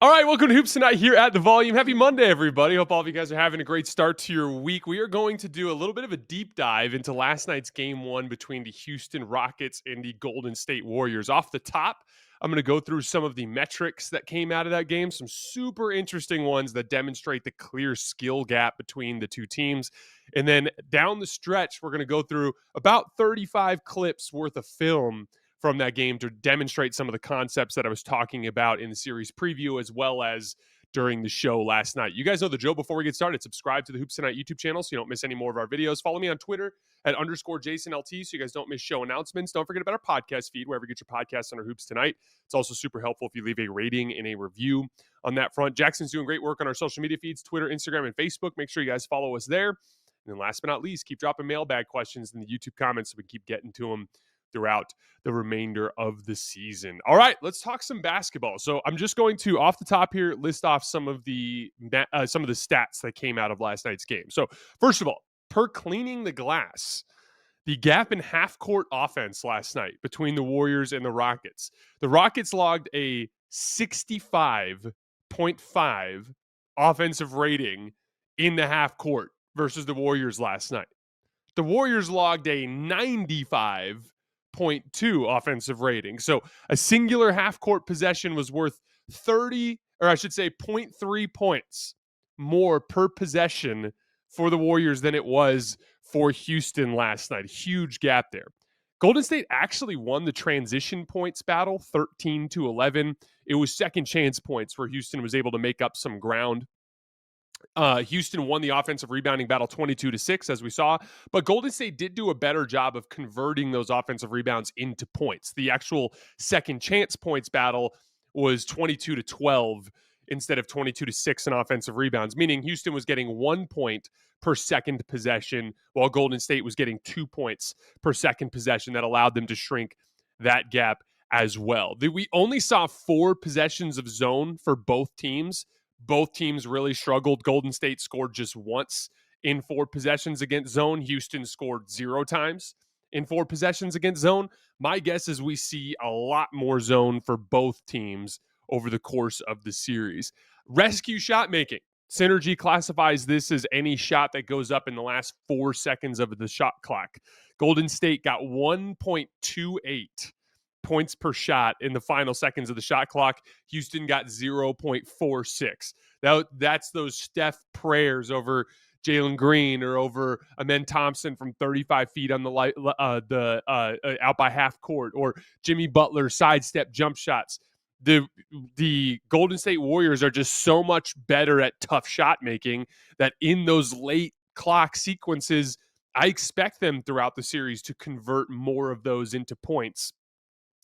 All right, welcome to Hoops Tonight here at The Volume. Happy Monday, everybody. Hope all of you guys are having a great start to your week. We are going to do a little bit of a deep dive into last night's game one between the Houston Rockets and the Golden State Warriors. Off the top, I'm going to go through some of the metrics that came out of that game, some super interesting ones that demonstrate the clear skill gap between the two teams. And then down the stretch, we're going to go through about 35 clips worth of film from that game to demonstrate some of the concepts that I was talking about in the series preview, as well as during the show last night. You guys know the drill. Before we get started, subscribe to the Hoops Tonight YouTube channel so you don't miss any more of our videos. Follow me on Twitter at _JasonLT so you guys don't miss show announcements. Don't forget about our podcast feed, wherever you get your podcasts under Hoops Tonight. It's also super helpful if you leave a rating and a review on that front. Jackson's doing great work on our social media feeds, Twitter, Instagram, and Facebook. Make sure you guys follow us there. And then last but not least, keep dropping mailbag questions in the YouTube comments so we can keep getting to them throughout the remainder of the season. All right, let's talk some basketball. So I'm just going to, off the top here, list off some of the stats that came out of last night's game. So first of all, per cleaning the glass, the gap in half-court offense last night between the Warriors and the Rockets. The Rockets logged a 65.5 offensive rating in the half-court versus the Warriors last night. The Warriors logged a 95.2 offensive rating. So a singular half-court possession was worth 0.3 points more per possession for the Warriors than it was for Houston last night. Huge gap there. Golden State actually won the transition points battle 13-11. It was second chance points where Houston was able to make up some ground. Houston won the offensive rebounding battle 22-6, as we saw, but Golden State did do a better job of converting those offensive rebounds into points. The actual second chance points battle was 22-12 instead of 22-6 in offensive rebounds, meaning Houston was getting 1 point per second possession, while Golden State was getting 2 points per second possession. That allowed them to shrink that gap as well. We only saw 4 possessions of zone for both teams. Both teams really struggled. Golden State scored just once in 4 possessions against zone. Houston scored 0 times in 4 possessions against zone. My guess is we see a lot more zone for both teams over the course of the series. Rescue shot making. Synergy classifies this as any shot that goes up in the last 4 seconds of the shot clock. Golden State got 1.28 points per shot in the final seconds of the shot clock. Houston got 0.46. That's those Steph prayers over Jalen Green or over Amen Thompson from 35 feet on the out by half court, or Jimmy Butler sidestep jump shots. The Golden State Warriors are just so much better at tough shot making that in those late clock sequences, I expect them throughout the series to convert more of those into points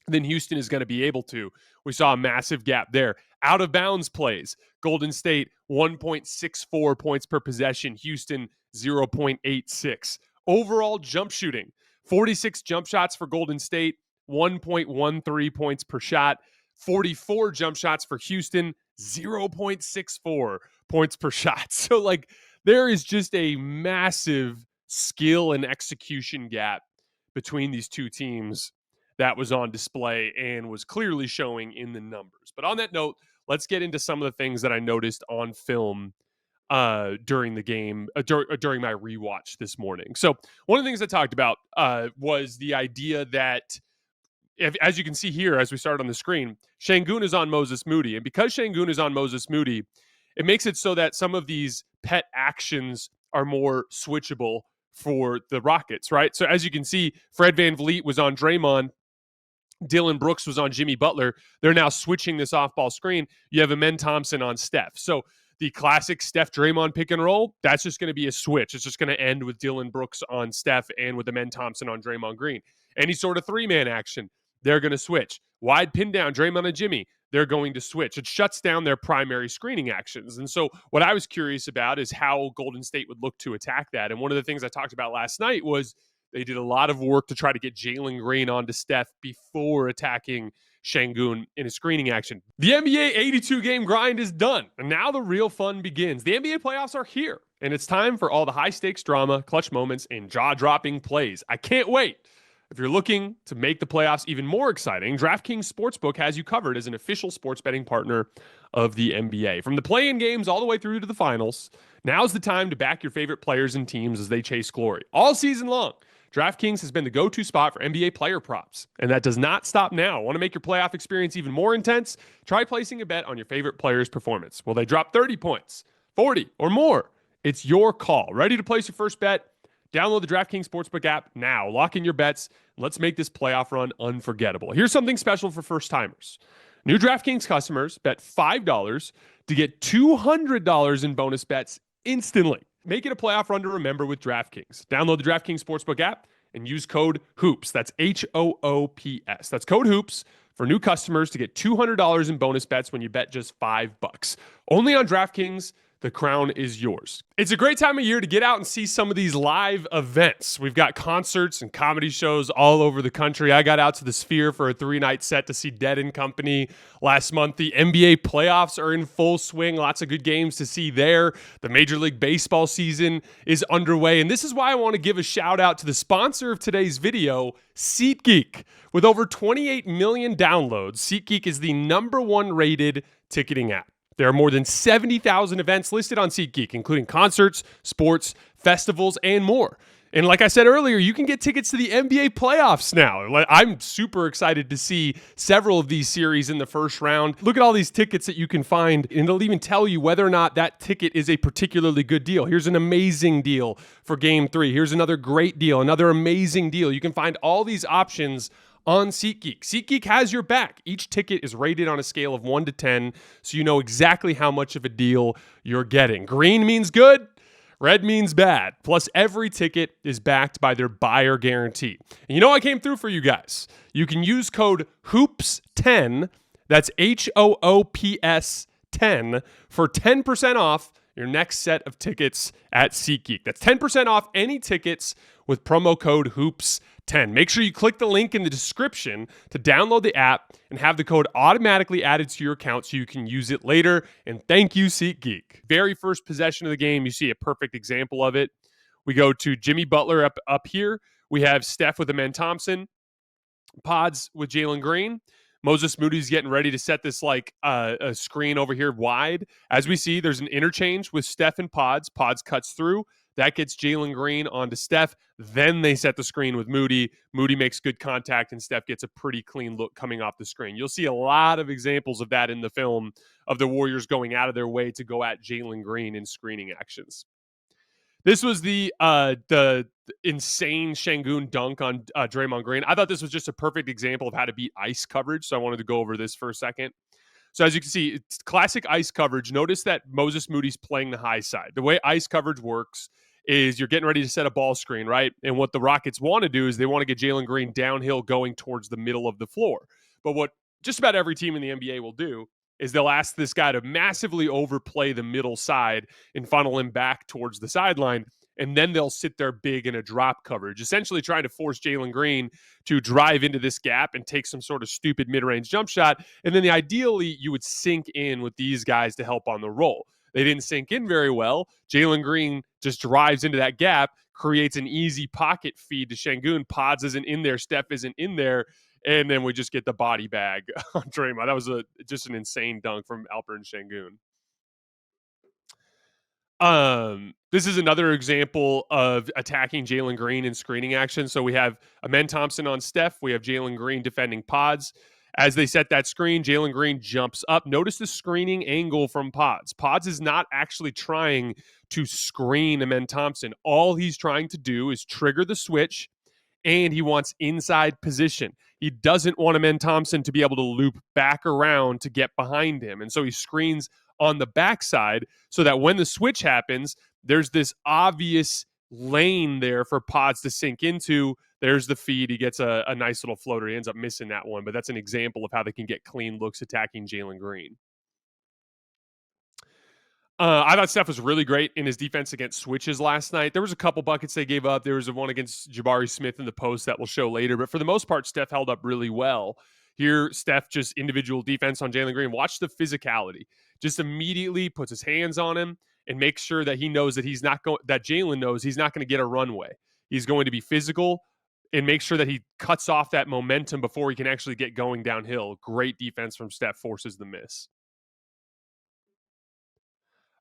than Houston is going to be able to. We saw a massive gap there. Out of bounds plays. Golden State, 1.64 points per possession. Houston, 0.86. Overall jump shooting, 46 jump shots for Golden State, 1.13 points per shot. 44 jump shots for Houston, 0.64 points per shot. So, there is just a massive skill and execution gap between these two teams that was on display and was clearly showing in the numbers. But on that note, let's get into some of the things that I noticed on film during the game, during my rewatch this morning. So one of the things I talked about was the idea that, as you can see here, as we start on the screen, Sengun is on Moses Moody. And because Sengun is on Moses Moody, it makes it so that some of these pet actions are more switchable for the Rockets, right? So as you can see, Fred VanVleet was on Draymond. Dylan Brooks was on Jimmy Butler. They're now switching this off-ball screen. You have Amen Thompson on Steph. So the classic Steph-Draymond pick and roll, that's just going to be a switch. It's just going to end with Dylan Brooks on Steph and with Amen Thompson on Draymond Green. Any sort of three-man action, they're going to switch. Wide pin down, Draymond and Jimmy, they're going to switch. It shuts down their primary screening actions. And so what I was curious about is how Golden State would look to attack that. And one of the things I talked about last night was they did a lot of work to try to get Jalen Green onto Steph before attacking Sengun in a screening action. The NBA 82-game grind is done, and now the real fun begins. The NBA playoffs are here, and it's time for all the high-stakes drama, clutch moments, and jaw-dropping plays. I can't wait. If you're looking to make the playoffs even more exciting, DraftKings Sportsbook has you covered as an official sports betting partner of the NBA. From the play-in games all the way through to the finals, now's the time to back your favorite players and teams as they chase glory. All season long, DraftKings has been the go-to spot for NBA player props, and that does not stop now. Want to make your playoff experience even more intense? Try placing a bet on your favorite player's performance. Will they drop 30 points, 40, or more? It's your call. Ready to place your first bet? Download the DraftKings Sportsbook app now. Lock in your bets. Let's make this playoff run unforgettable. Here's something special for first-timers. New DraftKings customers bet $5 to get $200 in bonus bets instantly. Make it a playoff run to remember with DraftKings. Download the DraftKings Sportsbook app and use code HOOPS. That's HOOPS. That's code HOOPS for new customers to get $200 in bonus bets when you bet just $5. Only on DraftKings. The crown is yours. It's a great time of year to get out and see some of these live events. We've got concerts and comedy shows all over the country. I got out to the Sphere for a 3-night set to see Dead & Company last month. The NBA playoffs are in full swing. Lots of good games to see there. The Major League Baseball season is underway. And this is why I want to give a shout out to the sponsor of today's video, SeatGeek. With over 28 million downloads, SeatGeek is the #1 rated ticketing app. There are more than 70,000 events listed on SeatGeek, including concerts, sports, festivals, and more. And like I said earlier, you can get tickets to the NBA playoffs now. I'm super excited to see several of these series in the first round. Look at all these tickets that you can find, and it'll even tell you whether or not that ticket is a particularly good deal. Here's an amazing deal for Game 3. Here's another great deal, another amazing deal. You can find all these options on SeatGeek. SeatGeek has your back. Each ticket is rated on a scale of 1 to 10, so you know exactly how much of a deal you're getting. Green means good, red means bad. Plus, every ticket is backed by their buyer guarantee. And you know I came through for you guys. You can use code HOOPS10, that's HOOPS 10, for 10% off your next set of tickets at SeatGeek. That's 10% off any tickets with promo code HOOPS10. Make sure you click the link in the description to download the app and have the code automatically added to your account so you can use it later. And thank you, SeatGeek. Very first possession of the game, you see a perfect example of it. We go to Jimmy Butler up here. We have Steph with Alperen Thompson, Pods with Jalen Green. Moses Moody's getting ready to set this like a screen over here wide. As we see, there's an interchange with Steph and Pods. Pods cuts through. That gets Jalen Green onto Steph. Then they set the screen with Moody. Moody makes good contact, and Steph gets a pretty clean look coming off the screen. You'll see a lot of examples of that in the film, of the Warriors going out of their way to go at Jalen Green in screening actions. This was the insane Sengun dunk on Draymond Green. I thought this was just a perfect example of how to beat ice coverage, so I wanted to go over this for a second. So as you can see, it's classic ice coverage. Notice that Moses Moody's playing the high side. The way ice coverage works is you're getting ready to set a ball screen, right? And what the Rockets want to do is they want to get Jalen Green downhill going towards the middle of the floor. But what just about every team in the NBA will do is they'll ask this guy to massively overplay the middle side and funnel him back towards the sideline. And then they'll sit there big in a drop coverage, essentially trying to force Jalen Green to drive into this gap and take some sort of stupid mid-range jump shot. And then ideally, you would sink in with these guys to help on the roll. They didn't sink in very well. Jalen Green just drives into that gap, creates an easy pocket feed to Sengun. Pods isn't in there. Steph isn't in there. And then we just get the body bag on Draymond. That was just an insane dunk from Alperen Sengun. This is another example of attacking Jalen Green in screening action. So we have Alperen Thompson on Steph. We have Jalen Green defending Pods. As they set that screen, Jalen Green jumps up. Notice the screening angle from Pods. Pods is not actually trying to screen Alperen Thompson. All he's trying to do is trigger the switch, and he wants inside position. He doesn't want Alperen Thompson to be able to loop back around to get behind him. And so he screens on the backside so that when the switch happens, there's this obvious lane there for Pods to sink into. There's the feed. He gets a nice little floater. He ends up missing that one, but that's an example of how they can get clean looks attacking Jalen Green. I thought Steph was really great in his defense against switches last night. There was a couple buckets they gave up. There was one against Jabari Smith in the post that we'll show later. But for the most part, Steph held up really well. Here, Steph just individual defense on Jalen Green. Watch the physicality. Just immediately puts his hands on him and makes sure that he knows that he's not going. That Jalen knows he's not going to get a runway. He's going to be physical and make sure that he cuts off that momentum before he can actually get going downhill. Great defense from Steph, forces the miss.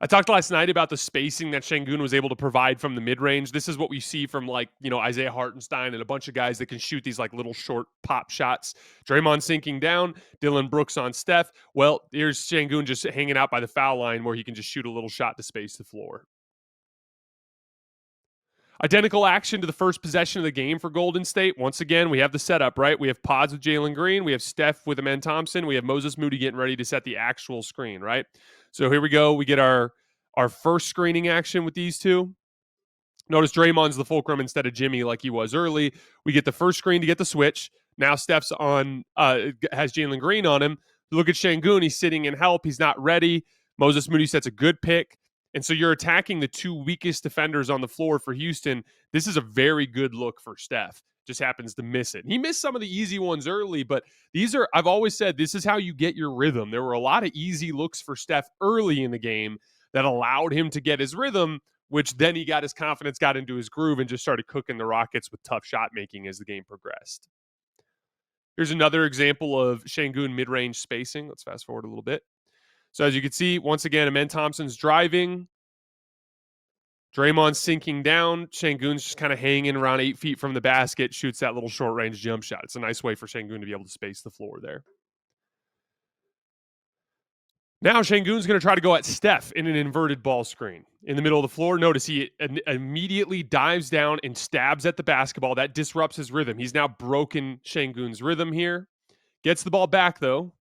I talked last night about the spacing that Sengun was able to provide from the mid range. This is what we see from like, Isaiah Hartenstein and a bunch of guys that can shoot these like little short pop shots. Draymond sinking down, Dylan Brooks on Steph. Well, here's Sengun just hanging out by the foul line where he can just shoot a little shot to space the floor. Identical action to the first possession of the game for Golden State. Once again, we have the setup, right? We have pods with Jalen Green. We have Steph with Alperen Thompson. We have Moses Moody getting ready to set the actual screen, right? So here we go. We get our first screening action with these two. Notice Draymond's the fulcrum instead of Jimmy like he was early. We get the first screen to get the switch. Now Steph's has Jalen Green on him. Look at Sengun. He's sitting in help. He's not ready. Moses Moody sets a good pick. And so you're attacking the two weakest defenders on the floor for Houston. This is a very good look for Steph. Just happens to miss it. He missed some of the easy ones early, but I've always said, this is how you get your rhythm. There were a lot of easy looks for Steph early in the game that allowed him to get his rhythm, which then he got his confidence, got into his groove, and just started cooking the Rockets with tough shot making as the game progressed. Here's another example of Sengun mid-range spacing. Let's fast forward a little bit. So as you can see, once again, Alperen Thompson's driving. Draymond sinking down. Sengun's just kind of hanging around 8 feet from the basket, shoots that little short-range jump shot. It's a nice way for Sengun to be able to space the floor there. Now Sengun's going to try to go at Steph in an inverted ball screen. In the middle of the floor, notice he immediately dives down and stabs at the basketball. That disrupts his rhythm. He's now broken Sengun's rhythm here. Gets the ball back, though.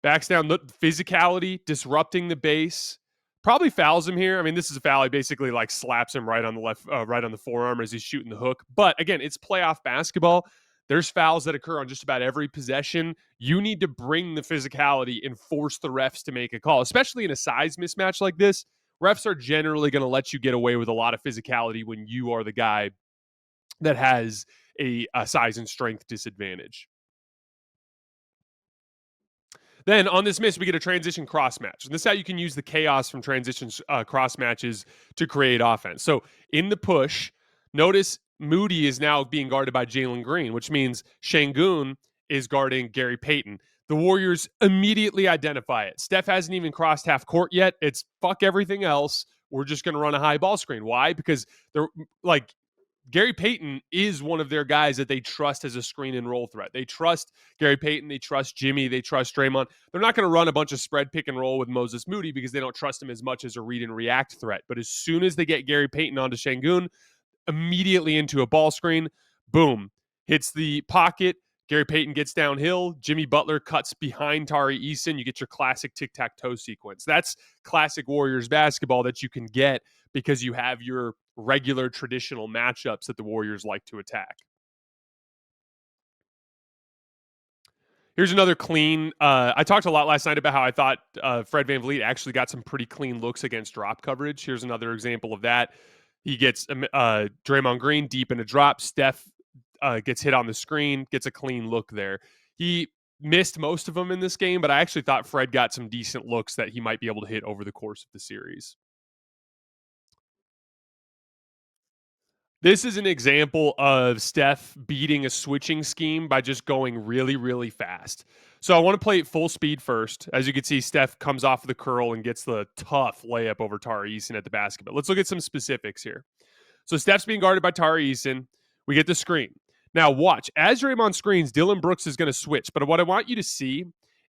Backs down, physicality, disrupting the base. Probably fouls him here. I mean, this is a foul. He basically like slaps him right on the forearm as he's shooting the hook. But again, it's playoff basketball. There's fouls that occur on just about every possession. You need to bring the physicality and force the refs to make a call, especially in a size mismatch like this. Refs are generally going to let you get away with a lot of physicality when you are the guy that has a size and strength disadvantage. Then on this miss, we get a transition cross match. And this is how you can use the chaos from transition cross matches to create offense. So in the push, notice Moody is now being guarded by Jalen Green, which means Sengun is guarding Gary Payton. The Warriors immediately identify it. Steph hasn't even crossed half court yet. It's fuck everything else. We're just going to run a high ball screen. Why? Because they're like, Gary Payton is one of their guys that they trust as a screen and roll threat. They trust Gary Payton. They trust Jimmy. They trust Draymond. They're not going to run a bunch of spread pick and roll with Moses Moody because they don't trust him as much as a read and react threat. But as soon as they get Gary Payton onto Sengun, immediately into a ball screen, boom, hits the pocket. Gary Payton gets downhill. Jimmy Butler cuts behind Tari Eason. You get your classic tic-tac-toe sequence. That's classic Warriors basketball that you can get because you have your regular traditional matchups that the Warriors like to attack. Here's another clean. I talked a lot last night about how I thought Fred VanVleet actually got some pretty clean looks against drop coverage. Here's another example of that. He gets Draymond Green deep in a drop. Steph gets hit on the screen, gets a clean look there. He missed most of them in this game, but I actually thought Fred got some decent looks that he might be able to hit over the course of the series. This is an example of Steph beating a switching scheme by just going really, really fast. So I want to play it full speed first. As you can see, Steph comes off the curl and gets the tough layup over Tari Eason at the basket. But let's look at some specifics here. So Steph's being guarded by Tari Eason. We get the screen. Now watch. As Draymond screens, Dylan Brooks is going to switch. But what I want you to see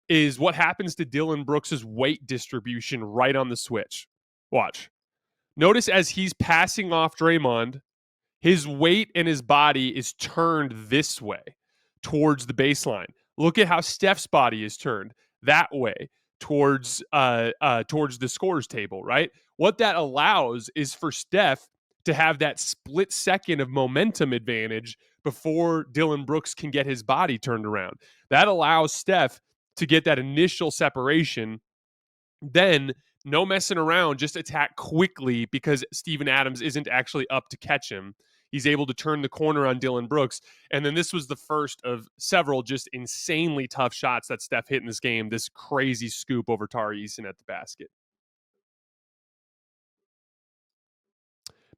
is what happens to Dylan Brooks' weight distribution right on the switch. Watch. Notice as he's passing off Draymond, his weight and his body is turned this way towards the baseline. Look at how Steph's body is turned that way towards the scores table, right? What that allows is for Steph to have that split second of momentum advantage before Dylan Brooks can get his body turned around. That allows Steph to get that initial separation. Then no messing around, just attack quickly because Steven Adams isn't actually up to catch him. He's able to turn the corner on Dylan Brooks. And then this was the first of several just insanely tough shots that Steph hit in this game. This crazy scoop over Tari Eason at the basket.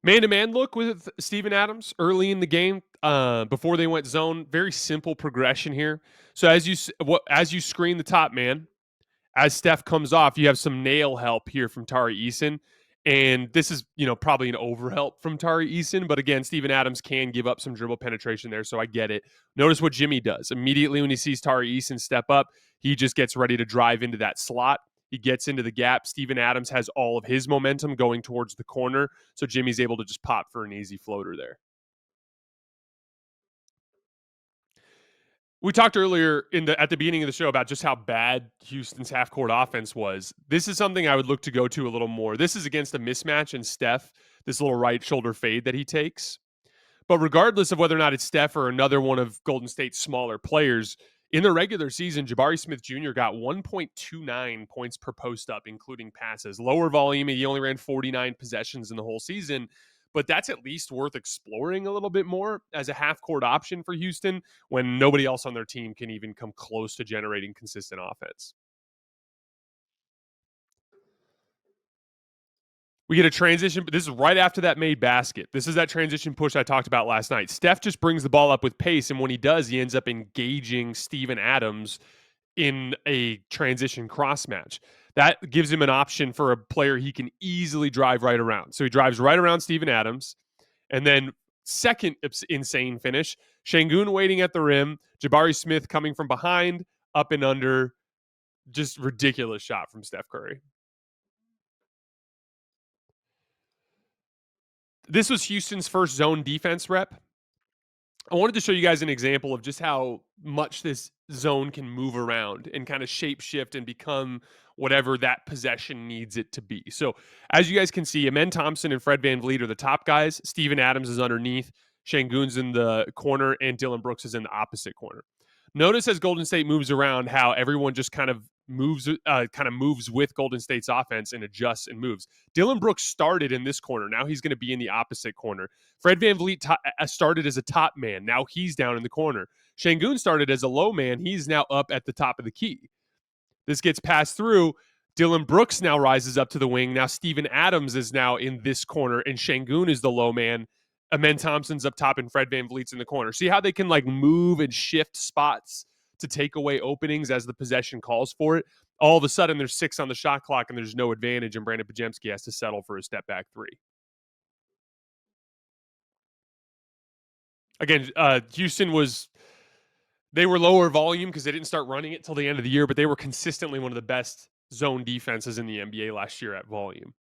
Man-to-man look with Steven Adams early in the game before they went zone. Very simple progression here. So as you screen the top man, as Steph comes off, you have some nail help here from Tari Eason. And this is, probably an overhelp from Tari Eason. But again, Steven Adams can give up some dribble penetration there, so I get it. Notice what Jimmy does. Immediately when he sees Tari Eason step up, he just gets ready to drive into that slot. He gets into the gap. Steven Adams has all of his momentum going towards the corner, so Jimmy's able to just pop for an easy floater there. We talked earlier at the beginning of the show about just how bad Houston's half court offense was. This is something I would look to go to a little more. This is against a mismatch in Steph, this little right shoulder fade that he takes. But regardless of whether or not it's Steph or another one of Golden State's smaller players, in the regular season, Jabari Smith Jr. got 1.29 points per post up, including passes. Lower volume, he only ran 49 possessions in the whole season, but that's at least worth exploring a little bit more as a half court option for Houston when nobody else on their team can even come close to generating consistent offense. We get a transition, but this is right after that made basket. This is that transition push I talked about last night. Steph just brings the ball up with pace, and when he does, he ends up engaging Steven Adams in a transition cross match. That gives him an option for a player he can easily drive right around. So he drives right around Steven Adams, and then second insane finish, Sengun waiting at the rim, Jabari Smith coming from behind, up and under. Just ridiculous shot from Steph Curry. This was Houston's first zone defense rep. I wanted to show you guys an example of just how much this zone can move around and kind of shape shift and become whatever that possession needs it to be. So, as you guys can see, Amen Thompson and Fred VanVleet are the top guys. Steven Adams is underneath. Sengun's in the corner, and Dillon Brooks is in the opposite corner. Notice as Golden State moves around how everyone just kind of moves with Golden State's offense and adjusts and moves. Dillon Brooks started in this corner. Now he's going to be in the opposite corner. Fred VanVleet started as a top man. Now he's down in the corner. Sengun started as a low man. He's now up at the top of the key. This gets passed through. Dillon Brooks now rises up to the wing. Now Steven Adams is now in this corner, and Sengun is the low man. Amen Thompson's up top, and Fred VanVleet's in the corner. See how they can move and shift spots to take away openings as the possession calls for it? All of a sudden, there's 6 on the shot clock, and there's no advantage, and Brandon Podziemski has to settle for a step back 3. Again, Houston they were lower volume because they didn't start running it till the end of the year, but they were consistently one of the best zone defenses in the NBA last year at volume.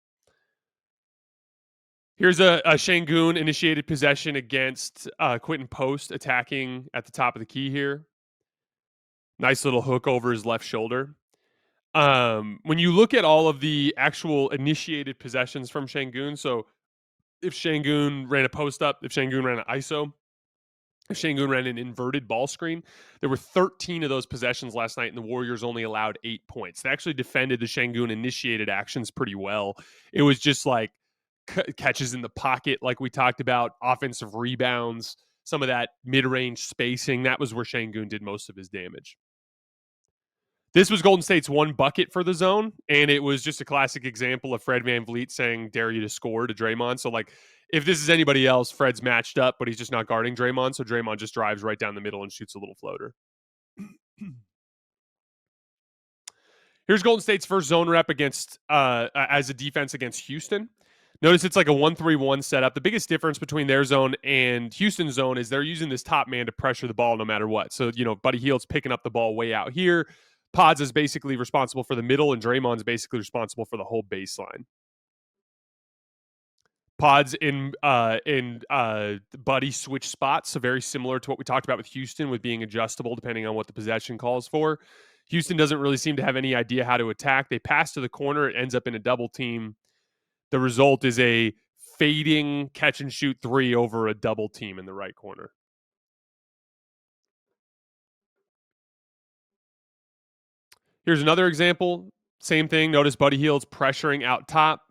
Here's a Sengun initiated possession against Quentin Post attacking at the top of the key here. Nice little hook over his left shoulder. When you look at all of the actual initiated possessions from Sengun, so if Sengun ran a post up, if Sengun ran an ISO, if Sengun ran an inverted ball screen, there were 13 of those possessions last night, and the Warriors only allowed 8 points. They actually defended the Sengun initiated actions pretty well. It was just catches in the pocket, like we talked about, offensive rebounds, some of that mid-range spacing. That was where Sengun did most of his damage. This was Golden State's one bucket for the zone, and it was just a classic example of Fred VanVleet saying, dare you to score to Draymond. So, if this is anybody else, Fred's matched up, but he's just not guarding Draymond, so Draymond just drives right down the middle and shoots a little floater. Here's Golden State's first zone rep against as a defense against Houston. Notice it's like a 1-3-1 setup. The biggest difference between their zone and Houston's zone is they're using this top man to pressure the ball no matter what. So, Buddy Hield's picking up the ball way out here. Pods is basically responsible for the middle, and Draymond's basically responsible for the whole baseline. Pods in Buddy switch spots, so very similar to what we talked about with Houston, with being adjustable depending on what the possession calls for. Houston doesn't really seem to have any idea how to attack. They pass to the corner. It ends up in a double team. The result is a fading catch and shoot 3 over a double team in the right corner. Here's another example. Same thing. Notice Buddy Hield's pressuring out top.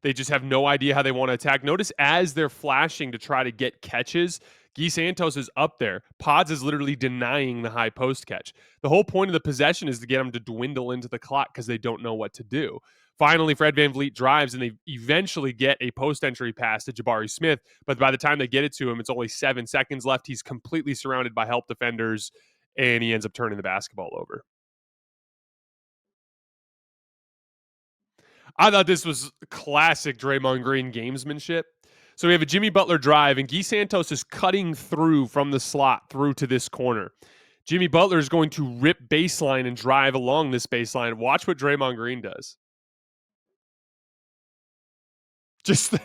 They just have no idea how they want to attack. Notice as they're flashing to try to get catches, Guy Santos is up there. Pods is literally denying the high post catch. The whole point of the possession is to get them to dwindle into the clock because they don't know what to do. Finally, Fred VanVleet drives, and they eventually get a post-entry pass to Jabari Smith. But by the time they get it to him, it's only 7 seconds left. He's completely surrounded by help defenders, and he ends up turning the basketball over. I thought this was classic Draymond Green gamesmanship. So we have a Jimmy Butler drive, and Guy Santos is cutting through from the slot through to this corner. Jimmy Butler is going to rip baseline and drive along this baseline. Watch what Draymond Green does. Just,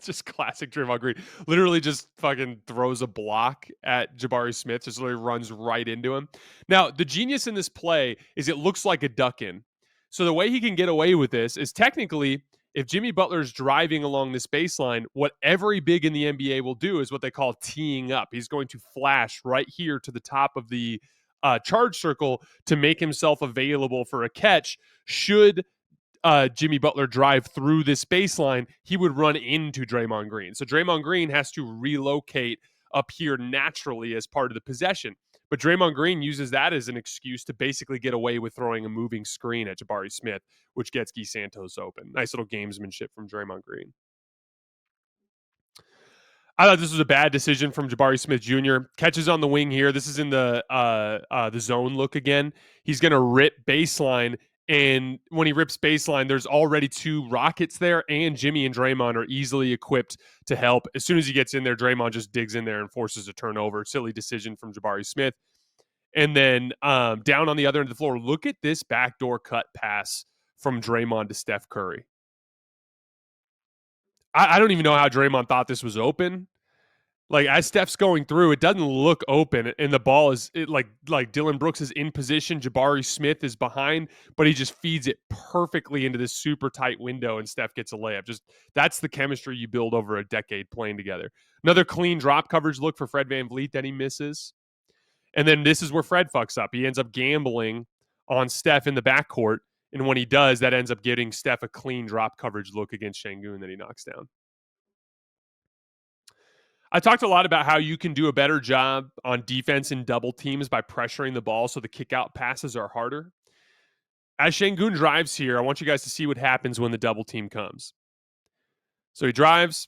just classic Draymond Green. Literally just fucking throws a block at Jabari Smith. Just literally runs right into him. Now, the genius in this play is it looks like a duck in. So the way he can get away with this is technically, if Jimmy Butler's driving along this baseline, what every big in the NBA will do is what they call teeing up. He's going to flash right here to the top of the charge circle to make himself available for a catch. Should Jimmy Butler drive through this baseline, he would run into Draymond Green. So Draymond Green has to relocate up here naturally as part of the possession. But Draymond Green uses that as an excuse to basically get away with throwing a moving screen at Jabari Smith, which gets Guy Santos open. Nice little gamesmanship from Draymond Green. I thought this was a bad decision from Jabari Smith Jr. Catches on the wing here. This is in the zone look again. He's going to rip baseline, and when he rips baseline, there's already two Rockets there, and Jimmy and Draymond are easily equipped to help. As soon as he gets in there, Draymond just digs in there and forces a turnover. Silly decision from Jabari Smith. And then down on the other end of the floor, look at this backdoor cut pass from Draymond to Steph Curry. I don't even know how Draymond thought this was open. Like, as Steph's going through, it doesn't look open, and the ball is like Dylan Brooks is in position, Jabari Smith is behind, but he just feeds it perfectly into this super tight window, and Steph gets a layup. Just that's the chemistry you build over a decade playing together. Another clean drop coverage look for Fred VanVleet that he misses, and then this is where Fred fucks up. He ends up gambling on Steph in the backcourt, and when he does, that ends up getting Steph a clean drop coverage look against Sengun that he knocks down. I talked a lot about how you can do a better job on defense in double teams by pressuring the ball so the kick out passes are harder. As Sengun drives here, I want you guys to see what happens when the double team comes. So he drives.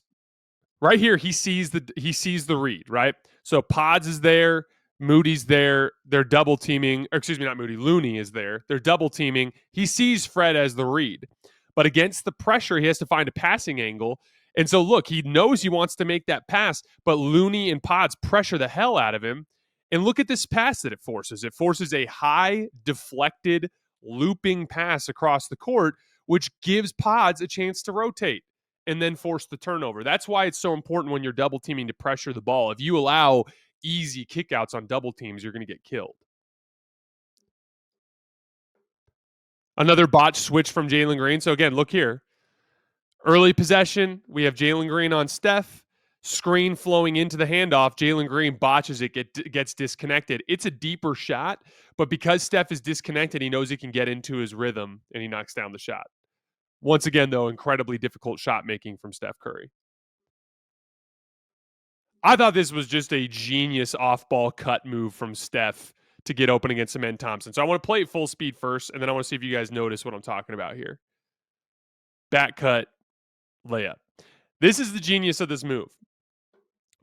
Right here, he sees the read, right? So Pods is there, Moody's there, they're double teaming, or excuse me, not Moody, Looney is there. They're double teaming. He sees Fred as the read. But against the pressure, he has to find a passing angle. And so, look, he knows he wants to make that pass, but Looney and Pods pressure the hell out of him. And look at this pass that it forces. It forces a high, deflected, looping pass across the court, which gives Pods a chance to rotate and then force the turnover. That's why it's so important when you're double teaming to pressure the ball. If you allow easy kickouts on double teams, you're going to get killed. Another botch switch from Jalen Green. So, again, look here. Early possession, we have Jalen Green on Steph. Screen flowing into the handoff. Jalen Green botches it, gets disconnected. It's a deeper shot, but because Steph is disconnected, he knows he can get into his rhythm, and he knocks down the shot. Once again, though, incredibly difficult shot making from Steph Curry. I thought this was just a genius off-ball cut move from Steph to get open against Amen Thompson. So I want to play it full speed first, and then I want to see if you guys notice what I'm talking about here. Back cut, layup. This is the genius of this move.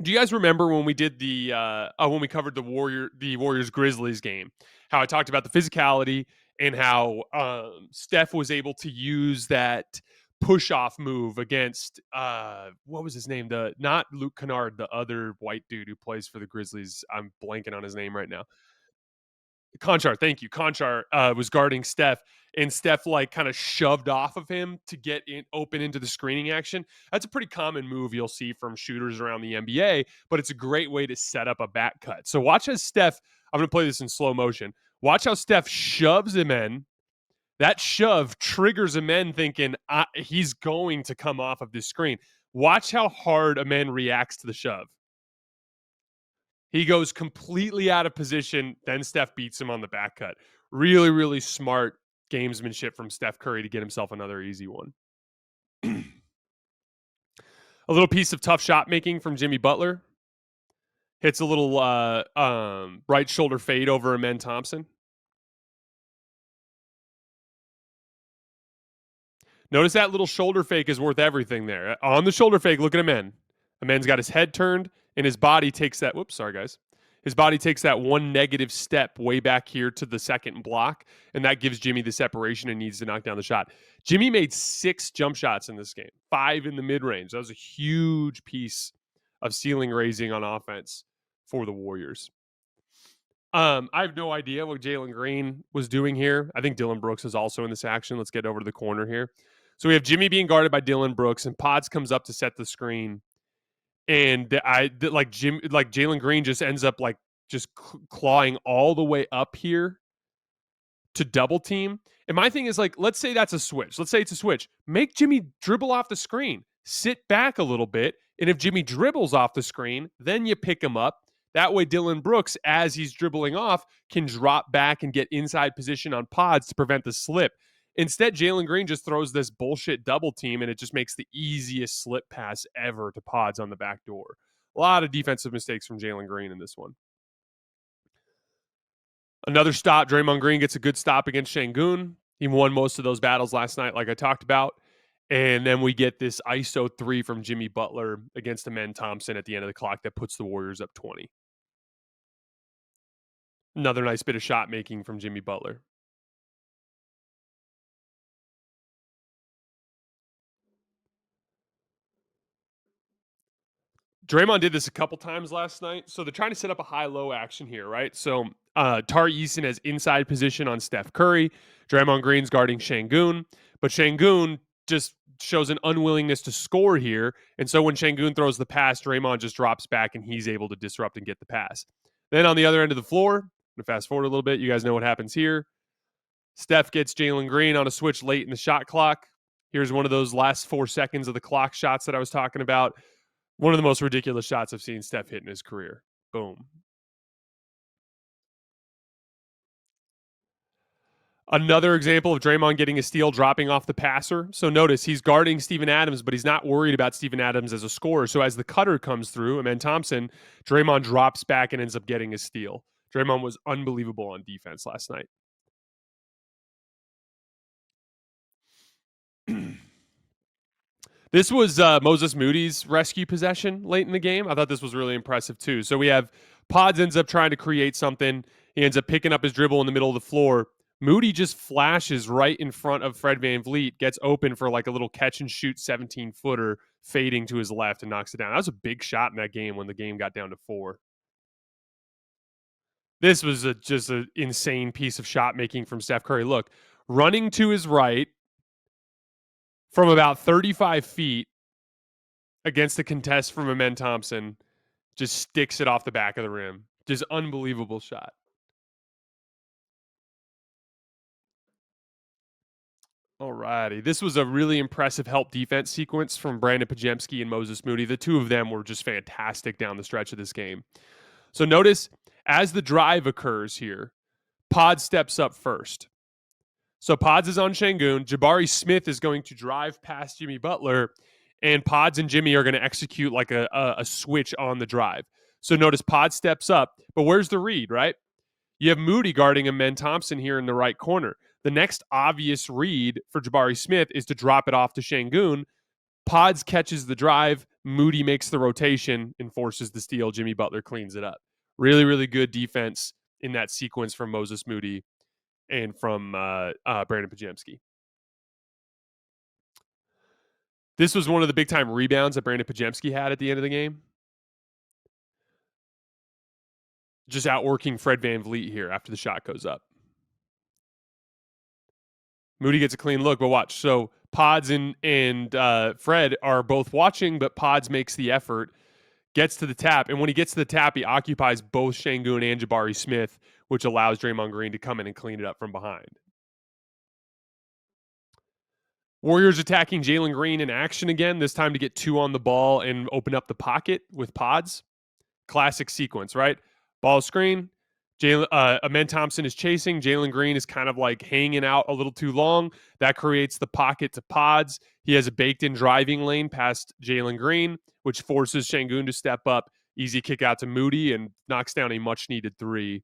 Do you guys remember when we did when we covered the Warriors Grizzlies game, how I talked about the physicality and how Steph was able to use that push-off move against what was his name? Not Luke Kennard, the other white dude who plays for the Grizzlies. I'm blanking on his name right now. Conchar, thank you. Conchar was guarding Steph, and Steph kind of shoved off of him to get open into the screening action. That's a pretty common move you'll see from shooters around the NBA, but it's a great way to set up a back cut. So watch as Steph, I'm going to play this in slow motion. Watch how Steph shoves him in. That shove triggers Amen thinking he's going to come off of this screen. Watch how hard Amen reacts to the shove. He goes completely out of position. Then Steph beats him on the back cut. Really, really smart gamesmanship from Steph Curry to get himself another easy one. A little piece of tough shot making from Jimmy Butler. Hits a little right shoulder fade over Amen Thompson. Notice that little shoulder fake is worth everything there. On the shoulder fake, look at Amen. Amen's got his head turned, and his body takes that. Whoops, sorry, guys. His body takes that one negative step way back here to the second block, and that gives Jimmy the separation and needs to knock down the shot. Jimmy made 6 jump shots in this game, 5 in the mid range. That was a huge piece of ceiling raising on offense for the Warriors. I have no idea what Jalen Green was doing here. I think Dylan Brooks is also in this action. Let's get over to the corner here. So we have Jimmy being guarded by Dylan Brooks, and Pods comes up to set the screen, and Jalen Green just ends up like just clawing all the way up here to double team. And my thing is like, let's say that's a switch. Let's say it's a switch. Make Jimmy dribble off the screen, sit back a little bit. And if Jimmy dribbles off the screen, then you pick him up. That way, Dylan Brooks, as he's dribbling off, can drop back and get inside position on Pods to prevent the slip. Instead, Jalen Green just throws this bullshit double team, and it just makes the easiest slip pass ever to Pods on the back door. A lot of defensive mistakes from Jalen Green in this one. Another stop. Draymond Green gets a good stop against Sengun. He won most of those battles last night, like I talked about. And then we get this ISO 3 from Jimmy Butler against Alperen Thompson at the end of the clock that puts the Warriors up 20. Another nice bit of shot making from Jimmy Butler. Draymond did this a couple times last night. So they're trying to set up a high-low action here, right? So Tari Eason has inside position on Steph Curry. Draymond Green's guarding Sengun. But Sengun just shows an unwillingness to score here. And so when Sengun throws the pass, Draymond just drops back and he's able to disrupt and get the pass. Then on the other end of the floor, I'm going to fast forward a little bit. You guys know what happens here. Steph gets Jalen Green on a switch late in the shot clock. Here's one of those last 4 seconds of the clock shots that I was talking about. One of the most ridiculous shots I've seen Steph hit in his career. Boom. Another example of Draymond getting a steal, dropping off the passer. So notice he's guarding Steven Adams, but he's not worried about Steven Adams as a scorer. So as the cutter comes through, Alperen Thompson, Draymond drops back and ends up getting a steal. Draymond was unbelievable on defense last night. This was Moses Moody's rescue possession late in the game. I thought this was really impressive too. So we have Pods ends up trying to create something. He ends up picking up his dribble in the middle of the floor. Moody just flashes right in front of Fred VanVleet, gets open for like a little catch and shoot 17-footer, fading to his left and knocks it down. That was a big shot in that game when the game got down to 4. This was just an insane piece of shot making from Steph Curry. Look, running to his right from about 35 feet against the contest from Alperen Thompson, just sticks it off the back of the rim. Just unbelievable shot. Alrighty. This was a really impressive help defense sequence from Brandon Podziemski and Moses Moody. The two of them were just fantastic down the stretch of this game. So notice, as the drive occurs here, Pod steps up first. So Pods is on Sengun. Jabari Smith is going to drive past Jimmy Butler, and Pods and Jimmy are going to execute like a switch on the drive. So notice Pod steps up, but where's the read, right? You have Moody guarding Alperen Thompson here in the right corner. The next obvious read for Jabari Smith is to drop it off to Sengun. Pods catches the drive. Moody makes the rotation and forces the steal. Jimmy Butler cleans it up. Really, really good defense in that sequence from Moses Moody and from Brandon Podziemski. This was one of the big-time rebounds that Brandon Podziemski had at the end of the game. Just outworking Fred VanVleet here after the shot goes up. Moody gets a clean look, but watch. So Pods and Fred are both watching, but Pods makes the effort, gets to the tap, and when he gets to the tap, he occupies both Sengun and Jabari Smith, which allows Draymond Green to come in and clean it up from behind. Warriors attacking Jalen Green in action again, this time to get 2 on the ball and open up the pocket with Pods. Classic sequence, right? Ball screen. Alperen Thompson is chasing. Jalen Green is kind of like hanging out a little too long. That creates the pocket to Pods. He has a baked-in driving lane past Jalen Green, which forces Sengun to step up. Easy kick out to Moody and knocks down a much-needed 3.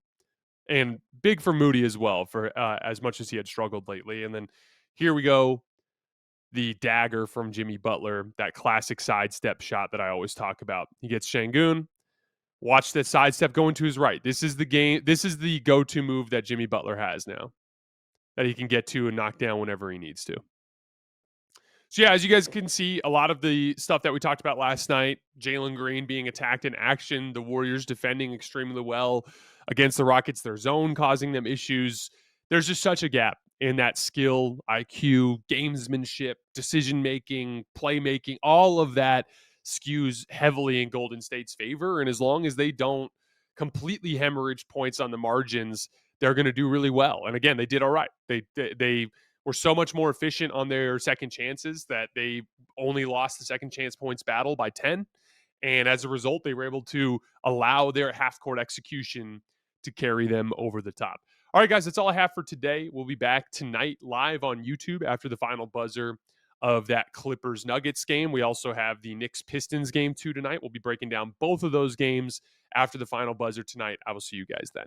And big for Moody as well, for as much as he had struggled lately. And then here we go. The dagger from Jimmy Butler, that classic sidestep shot that I always talk about. He gets Sengun, Watch that sidestep going to his right. This is the game. This is the go-to move that Jimmy Butler has now that he can get to and knock down whenever he needs to. So yeah, as you guys can see, a lot of the stuff that we talked about last night, Jalen Green being attacked in action, the Warriors defending extremely well against the Rockets, their zone causing them issues. There's just such a gap in that skill, IQ, gamesmanship, decision making, playmaking, all of that skews heavily in Golden State's favor. And as long as they don't completely hemorrhage points on the margins, they're going to do really well. And again, they did all right. They were so much more efficient on their second chances that they only lost the second chance points battle by 10. And as a result, they were able to allow their half court execution to carry them over the top. All right, guys, that's all I have for today. We'll be back tonight live on YouTube after the final buzzer of that Clippers Nuggets game. We also have the Knicks Pistons game too tonight. We'll be breaking down both of those games after the final buzzer tonight. I will see you guys then.